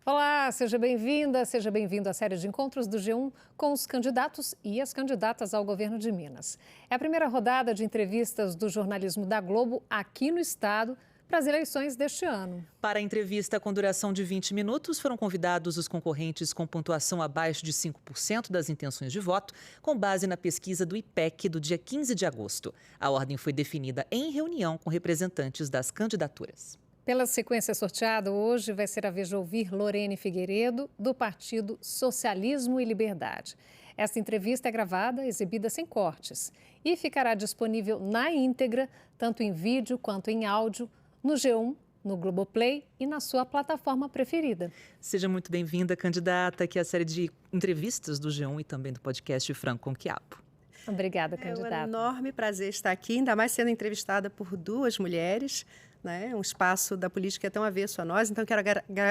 Olá, seja bem-vinda, seja bem-vindo à série de encontros do G1 com os candidatos e as candidatas ao governo de Minas. É a primeira rodada de entrevistas do jornalismo da Globo aqui no estado para as eleições deste ano. Para a entrevista com duração de 20 minutos, foram convidados os concorrentes com pontuação abaixo de 5% das intenções de voto, com base na pesquisa do IPEC do dia 15 de agosto. A ordem foi definida em reunião com representantes das candidaturas. Pela sequência sorteada, hoje vai ser a vez de ouvir Lorene Figueiredo, do Partido Socialismo e Liberdade. Esta entrevista é gravada, exibida sem cortes e ficará disponível na íntegra, tanto em vídeo quanto em áudio, no G1, no Globoplay e na sua plataforma preferida. Seja muito bem-vinda, candidata, aqui é a série de entrevistas do G1 e também do podcast Frango com Quiabo. Obrigada, candidata. É um enorme prazer estar aqui, ainda mais sendo entrevistada por duas mulheres, né? Um espaço da política é tão avesso a nós, então quero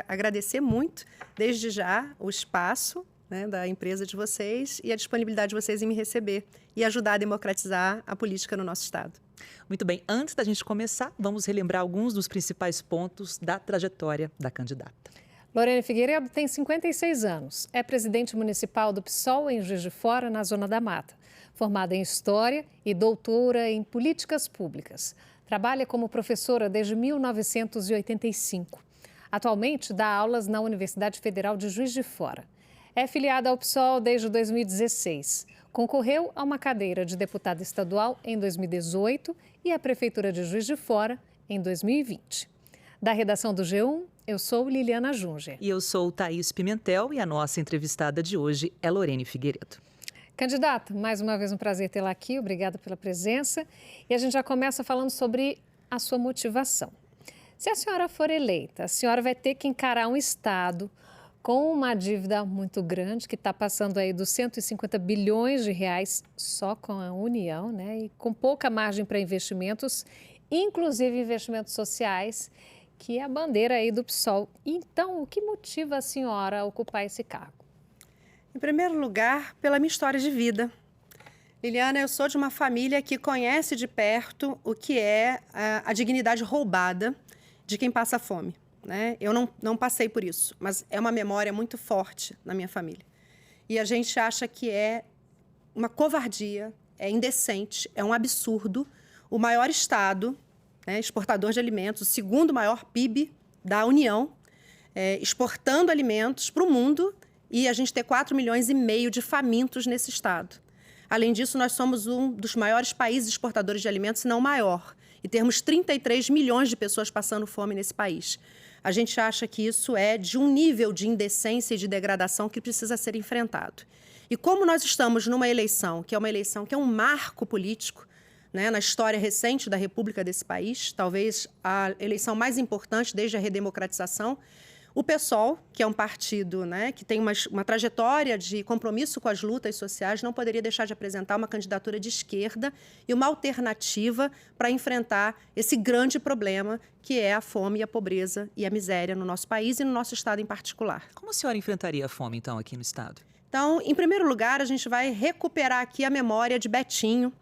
agradecer muito, desde já, o espaço, né, da empresa de vocês e a disponibilidade de vocês em me receber e ajudar a democratizar a política no nosso estado. Muito bem, antes da gente começar, vamos relembrar alguns dos principais pontos da trajetória da candidata. Lorene Figueiredo tem 56 anos, é presidente municipal do PSOL em Juiz de Fora, na Zona da Mata. Formada em História e doutora em Políticas Públicas. Trabalha como professora desde 1985. Atualmente dá aulas na Universidade Federal de Juiz de Fora. É filiada ao PSOL desde 2016. Concorreu a uma cadeira de deputada estadual em 2018 e à Prefeitura de Juiz de Fora em 2020. Da redação do G1, eu sou Liliana Junger. E eu sou Thaís Pimentel e a nossa entrevistada de hoje é Lorene Figueiredo. Candidata, mais uma vez um prazer tê-la aqui, obrigada pela presença. E a gente já começa falando sobre a sua motivação. Se a senhora for eleita, a senhora vai ter que encarar um estado com uma dívida muito grande, que está passando aí dos 150 bilhões de reais só com a União, né? E com pouca margem para investimentos, inclusive investimentos sociais, que é a bandeira aí do PSOL. Então, o que motiva a senhora a ocupar esse cargo? Em primeiro lugar, pela minha história de vida. Liliana, eu sou de uma família que conhece de perto o que é a dignidade roubada de quem passa fome, né? Eu não passei por isso, mas é uma memória muito forte na minha família. E a gente acha que é uma covardia, é indecente, é um absurdo. O maior estado, né, exportador de alimentos, o segundo maior PIB da União, exportando alimentos para o mundo, e a gente ter 4,5 milhões de famintos nesse estado. Além disso, nós somos um dos maiores países exportadores de alimentos, se não o maior. E temos 33 milhões de pessoas passando fome nesse país. A gente acha que isso é de um nível de indecência e de degradação que precisa ser enfrentado. E como nós estamos numa eleição que é um marco político, né, na história recente da República desse país, talvez a eleição mais importante desde a redemocratização, o PSOL, que é um partido, né, que tem uma trajetória de compromisso com as lutas sociais, não poderia deixar de apresentar uma candidatura de esquerda e uma alternativa para enfrentar esse grande problema que é a fome, a pobreza e a miséria no nosso país e no nosso estado em particular. Como a senhora enfrentaria a fome, então, aqui no estado? Então, em primeiro lugar, a gente vai recuperar aqui a memória de Betinho.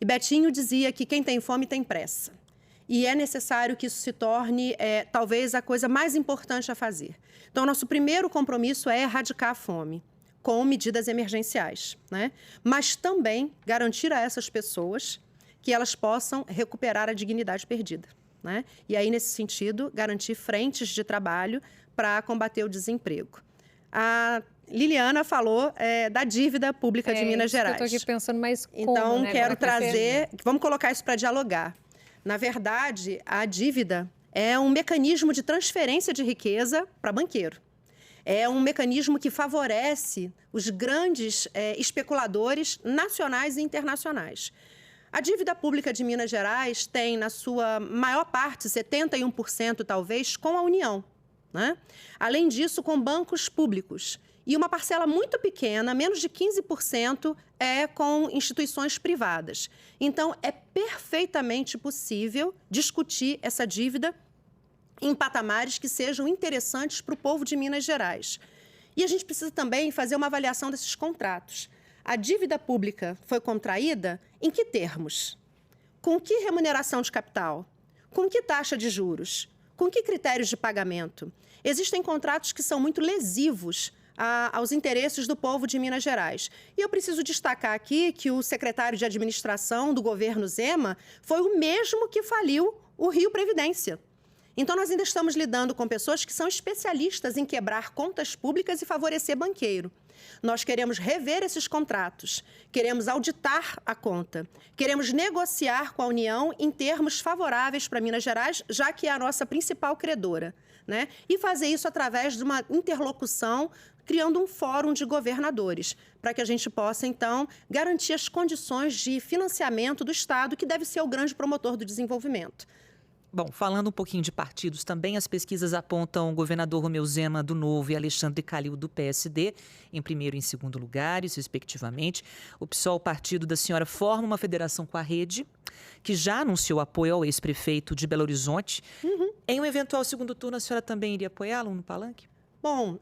E Betinho dizia que quem tem fome tem pressa. E é necessário que isso se torne, talvez, a coisa mais importante a fazer. Então, nosso primeiro compromisso é erradicar a fome, com medidas emergenciais, né? Mas também garantir a essas pessoas que elas possam recuperar a dignidade perdida, né? E aí, nesse sentido, garantir frentes de trabalho para combater o desemprego. A Liliana falou da dívida pública de Minas Gerais. Eu estou aqui pensando, mas como, então, né? Quero trazer... Vamos colocar isso para dialogar. Na verdade, a dívida é um mecanismo de transferência de riqueza para banqueiro. É um mecanismo que favorece os grandes especuladores nacionais e internacionais. A dívida pública de Minas Gerais tem, na sua maior parte, 71% talvez, com a União, né? Além disso, com bancos públicos. E uma parcela muito pequena, menos de 15%, é com instituições privadas. Então, é perfeitamente possível discutir essa dívida em patamares que sejam interessantes para o povo de Minas Gerais. E a gente precisa também fazer uma avaliação desses contratos. A dívida pública foi contraída em que termos? Com que remuneração de capital? Com que taxa de juros? Com que critérios de pagamento? Existem contratos que são muito lesivos aos interesses do povo de Minas Gerais. E eu preciso destacar aqui que o secretário de administração do governo Zema foi o mesmo que faliu o Rio Previdência. Então, nós ainda estamos lidando com pessoas que são especialistas em quebrar contas públicas e favorecer banqueiro. Nós queremos rever esses contratos, queremos auditar a conta, queremos negociar com a União em termos favoráveis para Minas Gerais, já que é a nossa principal credora, né? E fazer isso através de uma interlocução, criando um fórum de governadores, para que a gente possa, então, garantir as condições de financiamento do Estado, que deve ser o grande promotor do desenvolvimento. Bom, falando um pouquinho de partidos também, as pesquisas apontam o governador Romeu Zema, do Novo, e Alexandre Calil, do PSD, em primeiro e em segundo lugares, respectivamente. O PSOL, partido da senhora, forma uma federação com a Rede, que já anunciou apoio ao ex-prefeito de Belo Horizonte. Em um eventual segundo turno, a senhora também iria apoiá-lo no palanque? Bom,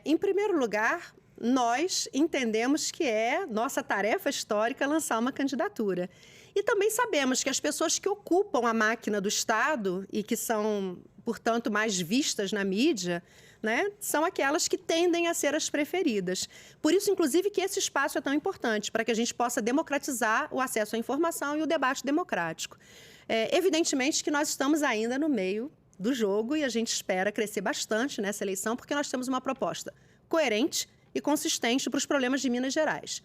em primeiro lugar, nós entendemos que é nossa tarefa histórica lançar uma candidatura. E também sabemos que as pessoas que ocupam a máquina do Estado e que são, portanto, mais vistas na mídia, né, são aquelas que tendem a ser as preferidas. Por isso, inclusive, que esse espaço é tão importante, para que a gente possa democratizar o acesso à informação e o debate democrático. Evidentemente que nós estamos ainda no meio do jogo e a gente espera crescer bastante nessa eleição, porque nós temos uma proposta coerente e consistente para os problemas de Minas Gerais.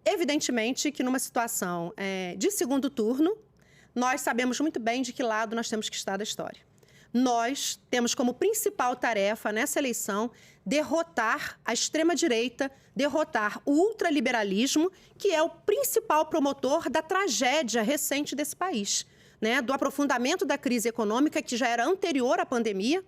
Evidentemente que numa situação de segundo turno, nós sabemos muito bem de que lado nós temos que estar da história. Nós temos como principal tarefa nessa eleição derrotar a extrema-direita, derrotar o ultraliberalismo, que é o principal promotor da tragédia recente desse país, né? Do aprofundamento da crise econômica, que já era anterior à pandemia,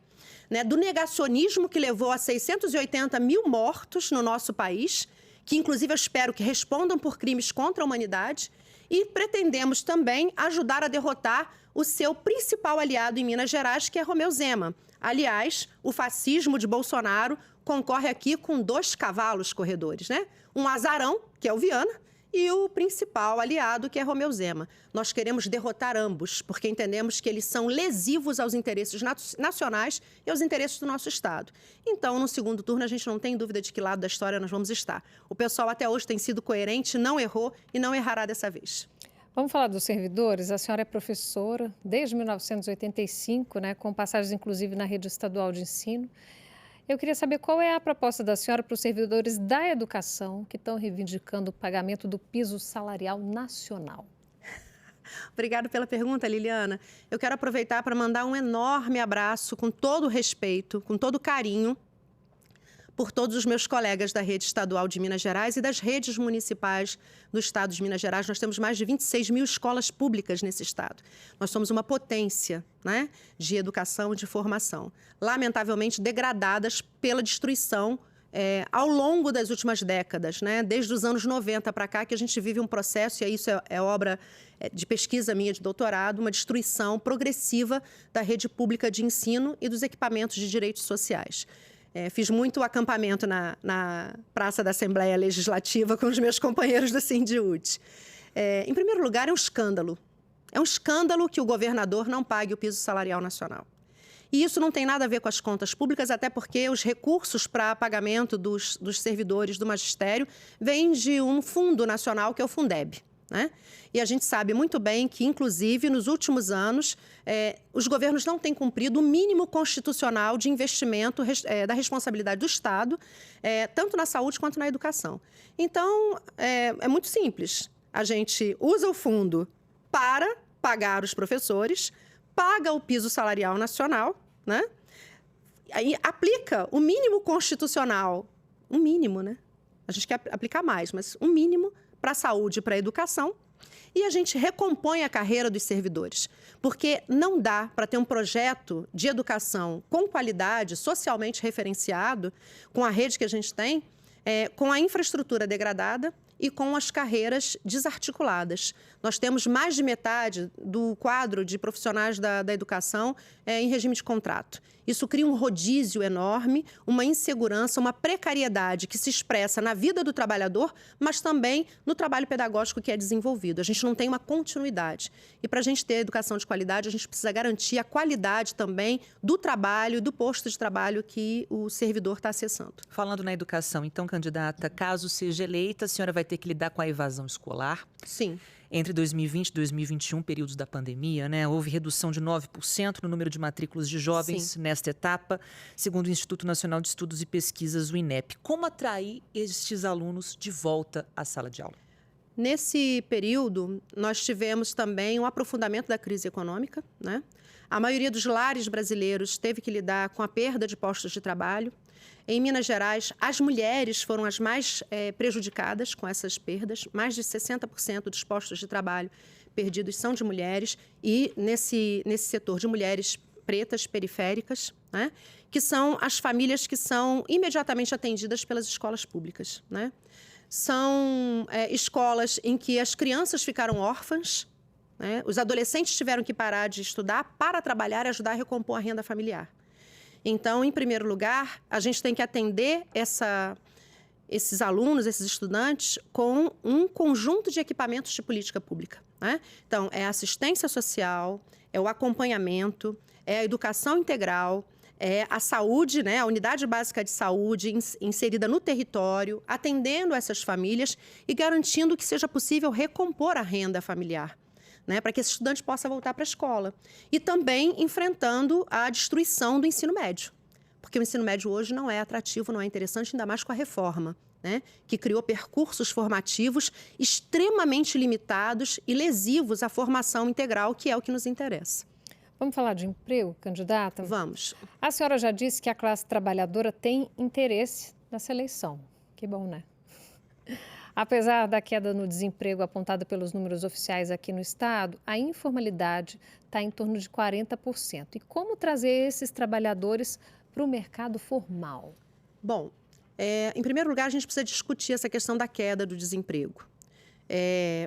né? Do negacionismo que levou a 680 mil mortos no nosso país, que inclusive eu espero que respondam por crimes contra a humanidade, e pretendemos também ajudar a derrotar o seu principal aliado em Minas Gerais, que é Romeu Zema. Aliás, o fascismo de Bolsonaro concorre aqui com 2 cavalos corredores, né? Um azarão, que é o Viana, e o principal aliado, que é Romeu Zema. Nós queremos derrotar ambos, porque entendemos que eles são lesivos aos interesses nacionais e aos interesses do nosso Estado. Então, no segundo turno, a gente não tem dúvida de que lado da história nós vamos estar. O pessoal até hoje tem sido coerente, não errou e não errará dessa vez. Vamos falar dos servidores? A senhora é professora desde 1985, né, com passagens, inclusive, na rede estadual de ensino. Eu queria saber qual é a proposta da senhora para os servidores da educação que estão reivindicando o pagamento do piso salarial nacional. Obrigada pela pergunta, Liliana. Eu quero aproveitar para mandar um enorme abraço, com todo o respeito, com todo o carinho, por todos os meus colegas da rede estadual de Minas Gerais e das redes municipais do estado de Minas Gerais. Nós temos mais de 26 mil escolas públicas nesse estado. Nós somos uma potência, né, de educação e de formação, lamentavelmente degradadas pela destruição ao longo das últimas décadas, né? Desde os anos 90 para cá, que a gente vive um processo, e isso é obra de pesquisa minha de doutorado, uma destruição progressiva da rede pública de ensino e dos equipamentos de direitos sociais. Fiz muito acampamento na Praça da Assembleia Legislativa com os meus companheiros do Sindiúte. Em primeiro lugar, é um escândalo. É um escândalo que o governador não pague o piso salarial nacional. E isso não tem nada a ver com as contas públicas, até porque os recursos para pagamento dos servidores do magistério vêm de um fundo nacional, que é o Fundeb, né? E a gente sabe muito bem que, inclusive, nos últimos anos, os governos não têm cumprido o mínimo constitucional de investimento da responsabilidade do Estado, tanto na saúde quanto na educação. Então, é muito simples. A gente usa o fundo para pagar os professores, paga o piso salarial nacional, né? Aí aplica o mínimo constitucional, um mínimo, né? A gente quer aplicar mais, mas um mínimo para a saúde e para a educação, e a gente recompõe a carreira dos servidores, porque não dá para ter um projeto de educação com qualidade, socialmente referenciado, com a rede que a gente tem, com a infraestrutura degradada e com as carreiras desarticuladas. Nós temos mais de metade do quadro de profissionais da educação em regime de contrato. Isso cria um rodízio enorme, uma insegurança, uma precariedade que se expressa na vida do trabalhador, mas também no trabalho pedagógico que é desenvolvido. A gente não tem uma continuidade. E para a gente ter educação de qualidade, a gente precisa garantir a qualidade também do trabalho, do posto de trabalho que o servidor está acessando. Falando na educação, então, candidata, caso seja eleita, a senhora vai ter que lidar com a evasão escolar? Sim. Entre 2020 e 2021, períodos da pandemia, né, houve redução de 9% no número de matrículas de jovens nesta etapa, segundo o Instituto Nacional de Estudos e Pesquisas, o INEP. Como atrair estes alunos de volta à sala de aula? Nesse período, nós tivemos também um aprofundamento da crise econômica, né? A maioria dos lares brasileiros teve que lidar com a perda de postos de trabalho. Em Minas Gerais, as mulheres foram as mais prejudicadas com essas perdas. Mais de 60% dos postos de trabalho perdidos são de mulheres. E nesse setor de mulheres pretas, periféricas, né, que são as famílias que são imediatamente atendidas pelas escolas públicas, né? São escolas em que as crianças ficaram órfãs, né? Os adolescentes tiveram que parar de estudar para trabalhar e ajudar a recompor a renda familiar. Então, em primeiro lugar, a gente tem que atender esses alunos, esses estudantes, com um conjunto de equipamentos de política pública, né? Então, é a assistência social, é o acompanhamento, é a educação integral, é a saúde, né? A unidade básica de saúde inserida no território, atendendo essas famílias e garantindo que seja possível recompor a renda familiar, né, para que esse estudante possa voltar para a escola. E também enfrentando a destruição do ensino médio. Porque o ensino médio hoje não é atrativo, não é interessante, ainda mais com a reforma, né, que criou percursos formativos extremamente limitados e lesivos à formação integral, que é o que nos interessa. Vamos falar de emprego, candidata? Vamos. A senhora já disse que a classe trabalhadora tem interesse nessa eleição. Que bom, né? Apesar da queda no desemprego apontada pelos números oficiais aqui no estado, a informalidade está em torno de 40%. E como trazer esses trabalhadores para o mercado formal? Bom, em primeiro lugar, a gente precisa discutir essa questão da queda do desemprego.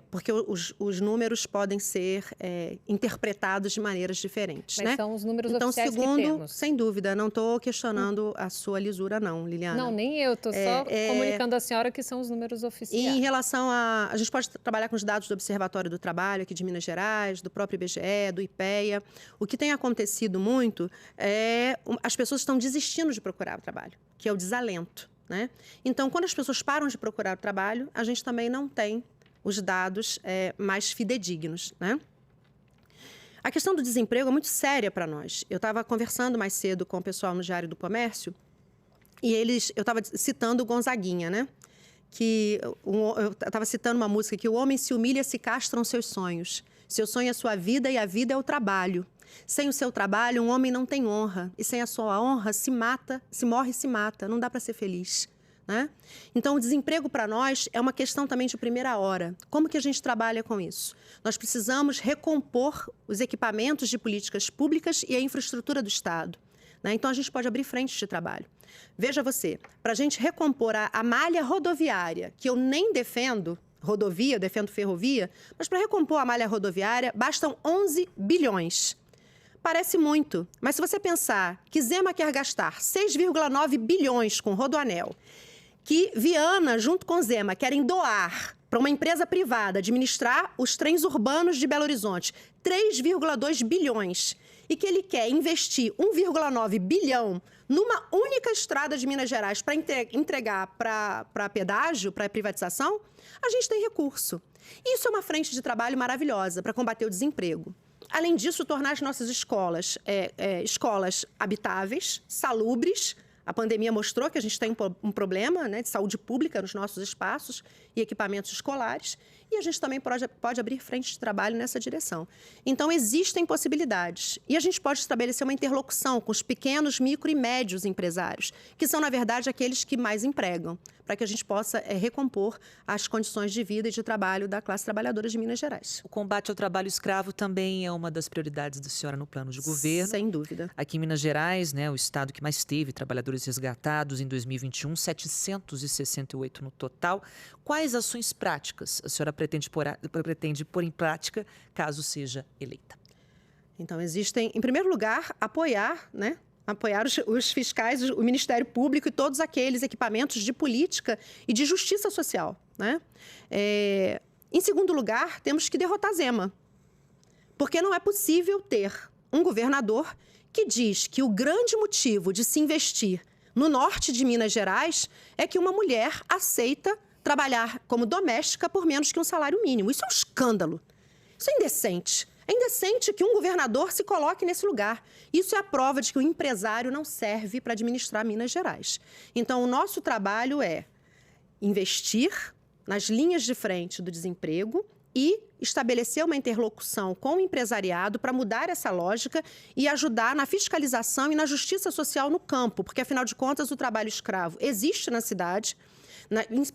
Porque os números podem ser interpretados de maneiras diferentes. Mas né? são os números então, oficiais segundo, que temos. Sem dúvida, não estou questionando a sua lisura, não, Liliana. Não, nem eu, estou só comunicando à senhora que são os números oficiais. Em relação a gente pode trabalhar com os dados do Observatório do Trabalho, aqui de Minas Gerais, do próprio IBGE, do IPEA. O que tem acontecido muito é as pessoas estão desistindo de procurar o trabalho, que é o desalento, né? Então, quando as pessoas param de procurar o trabalho, a gente também não tem os dados mais fidedignos, né? A questão do desemprego é muito séria para nós. Eu estava conversando mais cedo com o pessoal no Diário do Comércio e eu estava citando o Gonzaguinha, né? Eu estava citando uma música que o homem se humilha, se castram seus sonhos. Seu sonho é sua vida e a vida é o trabalho. Sem o seu trabalho, um homem não tem honra. E sem a sua honra, se morre e se mata. Não dá para ser feliz. Né? Então, o desemprego para nós é uma questão também de primeira hora. Como que a gente trabalha com isso? Nós precisamos recompor os equipamentos de políticas públicas e a infraestrutura do Estado, né? Então, a gente pode abrir frentes de trabalho. Veja você, para a gente recompor a malha rodoviária, que eu nem defendo rodovia, eu defendo ferrovia, mas para recompor a malha rodoviária, bastam 11 bilhões. Parece muito, mas se você pensar que Zema quer gastar 6,9 bilhões com Rodoanel, que Viana, junto com Zema, querem doar para uma empresa privada administrar os trens urbanos de Belo Horizonte 3,2 bilhões e que ele quer investir 1,9 bilhão numa única estrada de Minas Gerais para entregar para pedágio, para privatização, a gente tem recurso. Isso é uma frente de trabalho maravilhosa para combater o desemprego. Além disso, tornar as nossas escolas escolas habitáveis, salubres. A pandemia mostrou que a gente tem um problema, né, de saúde pública nos nossos espaços e equipamentos escolares, e a gente também pode abrir frente de trabalho nessa direção. Então, existem possibilidades. E a gente pode estabelecer uma interlocução com os pequenos, micro e médios empresários, que são, na verdade, aqueles que mais empregam, para que a gente possa recompor as condições de vida e de trabalho da classe trabalhadora de Minas Gerais. O combate ao trabalho escravo também é uma das prioridades da senhora no plano de governo. Sem dúvida. Aqui em Minas Gerais, né, o estado que mais teve trabalhadores resgatados em 2021, 768 no total. Quais ações práticas a senhora pretende pôr em prática caso seja eleita? Então, existem, em primeiro lugar, apoiar, né, apoiar os fiscais, o Ministério Público e todos aqueles equipamentos de política e de justiça social, né? Em segundo lugar, temos que derrotar Zema, porque não é possível ter um governador que diz que o grande motivo de se investir no norte de Minas Gerais é que uma mulher aceita trabalhar como doméstica por menos que um salário mínimo. Isso é um escândalo. Isso é indecente. É indecente que um governador se coloque nesse lugar. Isso é a prova de que o empresário não serve para administrar Minas Gerais. Então, o nosso trabalho é investir nas linhas de frente do desemprego e estabelecer uma interlocução com o empresariado para mudar essa lógica e ajudar na fiscalização e na justiça social no campo, porque, afinal de contas, o trabalho escravo existe na cidade,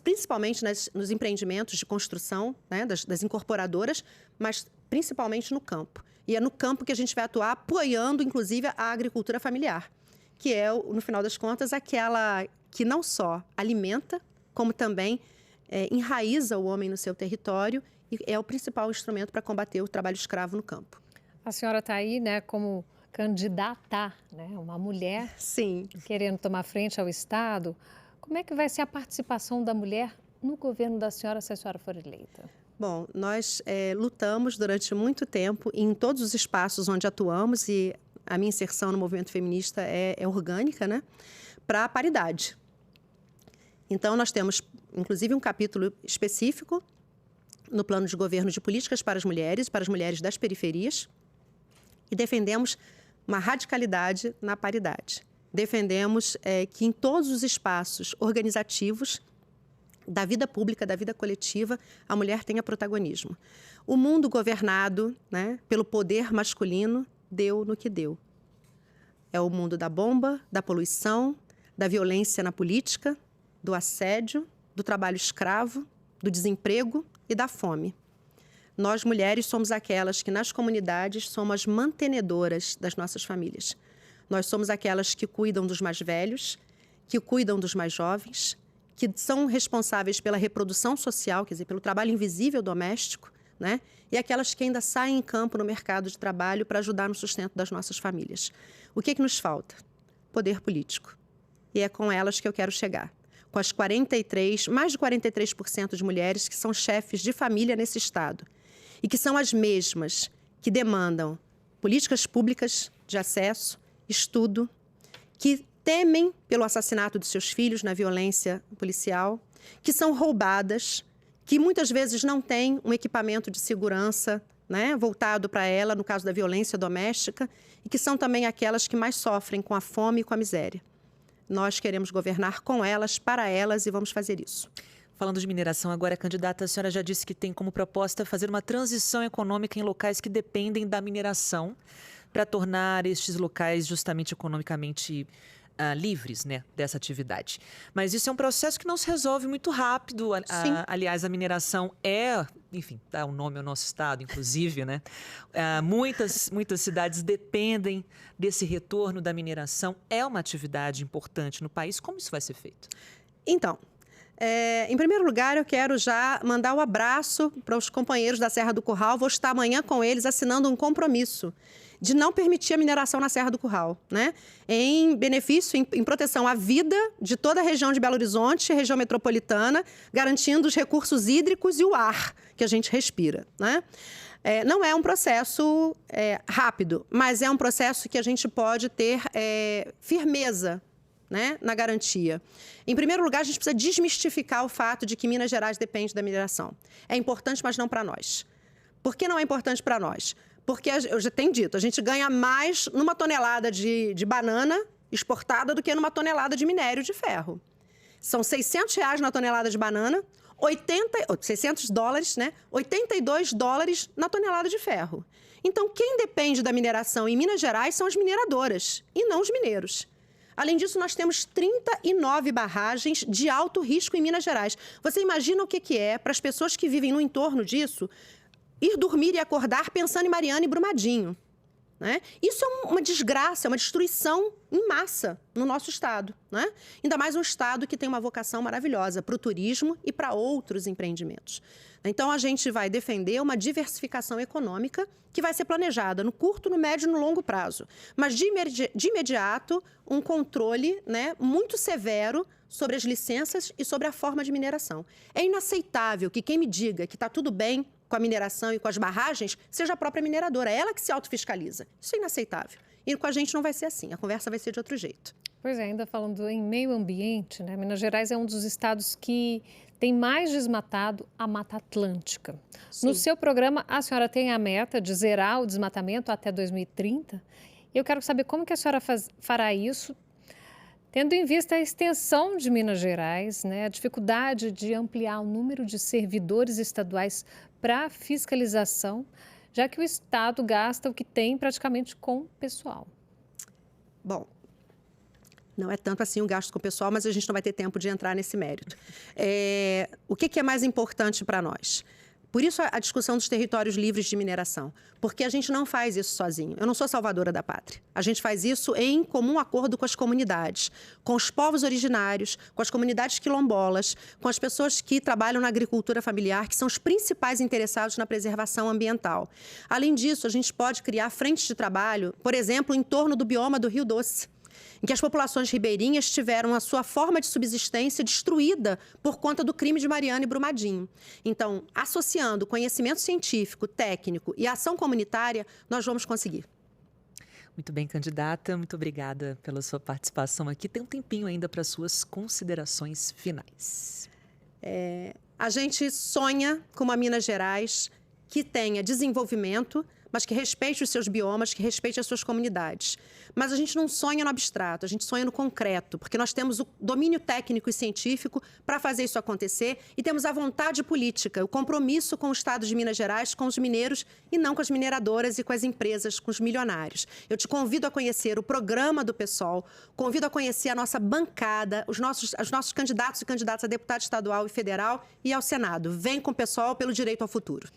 principalmente nos empreendimentos de construção, né, das incorporadoras, mas principalmente no campo. E é no campo que a gente vai atuar apoiando, inclusive, a agricultura familiar, que é, no final das contas, aquela que não só alimenta, como também enraiza o homem no seu território e é o principal instrumento para combater o trabalho escravo no campo. A senhora está aí, né, como candidata, né, uma mulher. Sim. Querendo tomar frente ao Estado. Como é que vai ser a participação da mulher no governo da senhora se a senhora for eleita? Bom, nós lutamos durante muito tempo em todos os espaços onde atuamos e a minha inserção no movimento feminista é orgânica, né, para a paridade. Então, nós temos, inclusive, um capítulo específico no plano de governo de políticas para as mulheres das periferias, e defendemos uma radicalidade na paridade. Defendemos que em todos os espaços organizativos da vida pública, da vida coletiva, a mulher tenha protagonismo. O mundo governado, né, pelo poder masculino deu no que deu. É o mundo da bomba, da poluição, da violência na política, do assédio, do trabalho escravo, do desemprego e da fome. Nós, mulheres, somos aquelas que, nas comunidades, somos as mantenedoras das nossas famílias. Nós somos aquelas que cuidam dos mais velhos, que cuidam dos mais jovens, que são responsáveis pela reprodução social, quer dizer, pelo trabalho invisível doméstico, né? E aquelas que ainda saem em campo no mercado de trabalho para ajudar no sustento das nossas famílias. O que nos falta? Poder político. E é com elas que eu quero chegar. Com as mais de 43% de mulheres que são chefes de família nesse Estado. E que são as mesmas que demandam políticas públicas de acesso, estudo, que temem pelo assassinato de seus filhos na violência policial, que são roubadas, que muitas vezes não têm um equipamento de segurança, né, voltado para ela, no caso da violência doméstica, e que são também aquelas que mais sofrem com a fome e com a miséria. Nós queremos governar com elas, para elas, e vamos fazer isso. Falando de mineração, agora, candidata, a senhora já disse que tem como proposta fazer uma transição econômica em locais que dependem da mineração para tornar estes locais justamente economicamente livres, né, dessa atividade. Mas isso é um processo que não se resolve muito rápido. Aliás, a mineração enfim, dá o nome ao nosso estado, inclusive, né? Muitas cidades dependem desse retorno da mineração. É uma atividade importante no país. Como isso vai ser feito? Então, em primeiro lugar, eu quero já mandar um abraço para os companheiros da Serra do Curral. Vou estar amanhã com eles assinando um compromisso de não permitir a mineração na Serra do Curral, né? Em benefício, em proteção à vida de toda a região de Belo Horizonte, região metropolitana, garantindo os recursos hídricos e o ar que a gente respira, né? Não é um processo rápido, mas é um processo que a gente pode ter firmeza, né, na garantia. Em primeiro lugar, a gente precisa desmistificar o fato de que Minas Gerais depende da mineração. É importante, mas não para nós. Por que não é importante para nós? Porque, eu já tenho dito, a gente ganha mais numa tonelada de banana exportada do que numa tonelada de minério de ferro. São R$600 na tonelada de banana, $600, né? $82 na tonelada de ferro. Então, quem depende da mineração em Minas Gerais são as mineradoras e não os mineiros. Além disso, nós temos 39 barragens de alto risco em Minas Gerais. Você imagina o que é para as pessoas que vivem no entorno disso ir dormir e acordar pensando em Mariana e Brumadinho, né? Isso é uma desgraça, é uma destruição em massa no nosso estado, né? Ainda mais um estado que tem uma vocação maravilhosa para o turismo e para outros empreendimentos. Então, a gente vai defender uma diversificação econômica que vai ser planejada no curto, no médio e no longo prazo. Mas, de imediato, um controle, né, muito severo sobre as licenças e sobre a forma de mineração. É inaceitável que quem me diga que está tudo bem com a mineração e com as barragens seja a própria mineradora, é ela que se autofiscaliza. Isso é inaceitável. E com a gente não vai ser assim, a conversa vai ser de outro jeito. Pois é, ainda falando em meio ambiente, né? Minas Gerais é um dos estados que tem mais desmatado a Mata Atlântica. Sim. No seu programa, a senhora tem a meta de zerar o desmatamento até 2030. Eu quero saber como que a senhora fará isso, tendo em vista a extensão de Minas Gerais, né, a dificuldade de ampliar o número de servidores estaduais para fiscalização, já que o estado gasta o que tem praticamente com o pessoal. Bom, não é tanto assim o gasto com o pessoal, mas a gente não vai ter tempo de entrar nesse mérito. O que é mais importante para nós? Por isso a discussão dos territórios livres de mineração, porque a gente não faz isso sozinho. Eu não sou salvadora da pátria. A gente faz isso em comum acordo com as comunidades, com os povos originários, com as comunidades quilombolas, com as pessoas que trabalham na agricultura familiar, que são os principais interessados na preservação ambiental. Além disso, a gente pode criar frentes de trabalho, por exemplo, em torno do bioma do Rio Doce, em que as populações ribeirinhas tiveram a sua forma de subsistência destruída por conta do crime de Mariana e Brumadinho. Então, associando conhecimento científico, técnico e ação comunitária, nós vamos conseguir. Muito bem, candidata. Muito obrigada pela sua participação aqui. Tem um tempinho ainda para suas considerações finais. A gente sonha com uma Minas Gerais que tenha desenvolvimento, mas que respeite os seus biomas, que respeite as suas comunidades. Mas a gente não sonha no abstrato, a gente sonha no concreto, porque nós temos o domínio técnico e científico para fazer isso acontecer e temos a vontade política, o compromisso com o Estado de Minas Gerais, com os mineiros e não com as mineradoras e com as empresas, com os milionários. Eu te convido a conhecer o programa do PSOL, convido a conhecer a nossa bancada, os nossos candidatos e candidatas a deputado estadual e federal e ao Senado. Vem com o PSOL pelo direito ao futuro.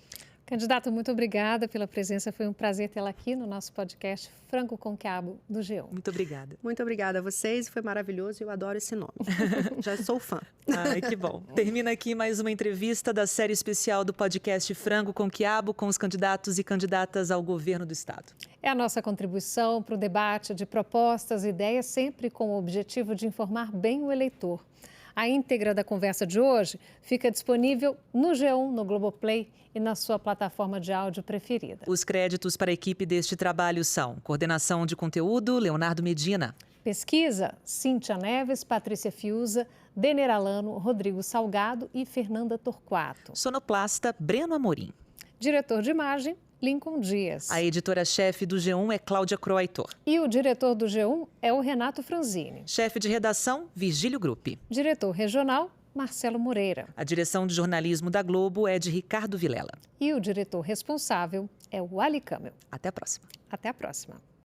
Candidato, muito obrigada pela presença. Foi um prazer tê-la aqui no nosso podcast Frango com Quiabo do G1. Muito obrigada. Muito obrigada a vocês, foi maravilhoso e eu adoro esse nome. Já sou fã. Ai, que bom. Termina aqui mais uma entrevista da série especial do podcast Frango com Quiabo com os candidatos e candidatas ao governo do estado. É a nossa contribuição para o debate de propostas e ideias, sempre com o objetivo de informar bem o eleitor. A íntegra da conversa de hoje fica disponível no G1, no Globoplay e na sua plataforma de áudio preferida. Os créditos para a equipe deste trabalho são coordenação de conteúdo, Leonardo Medina. Pesquisa, Cíntia Neves, Patrícia Fiuza, Denner Alano, Rodrigo Salgado e Fernanda Torquato. Sonoplasta, Breno Amorim. Diretor de imagem, Lincoln Dias. A editora-chefe do G1 é Cláudia Croaitor. E o diretor do G1 é o Renato Franzini. Chefe de redação, Virgílio Gruppi. Diretor regional, Marcelo Moreira. A direção de jornalismo da Globo é de Ricardo Vilela. E o diretor responsável é o Ali Camel. Até a próxima. Até a próxima.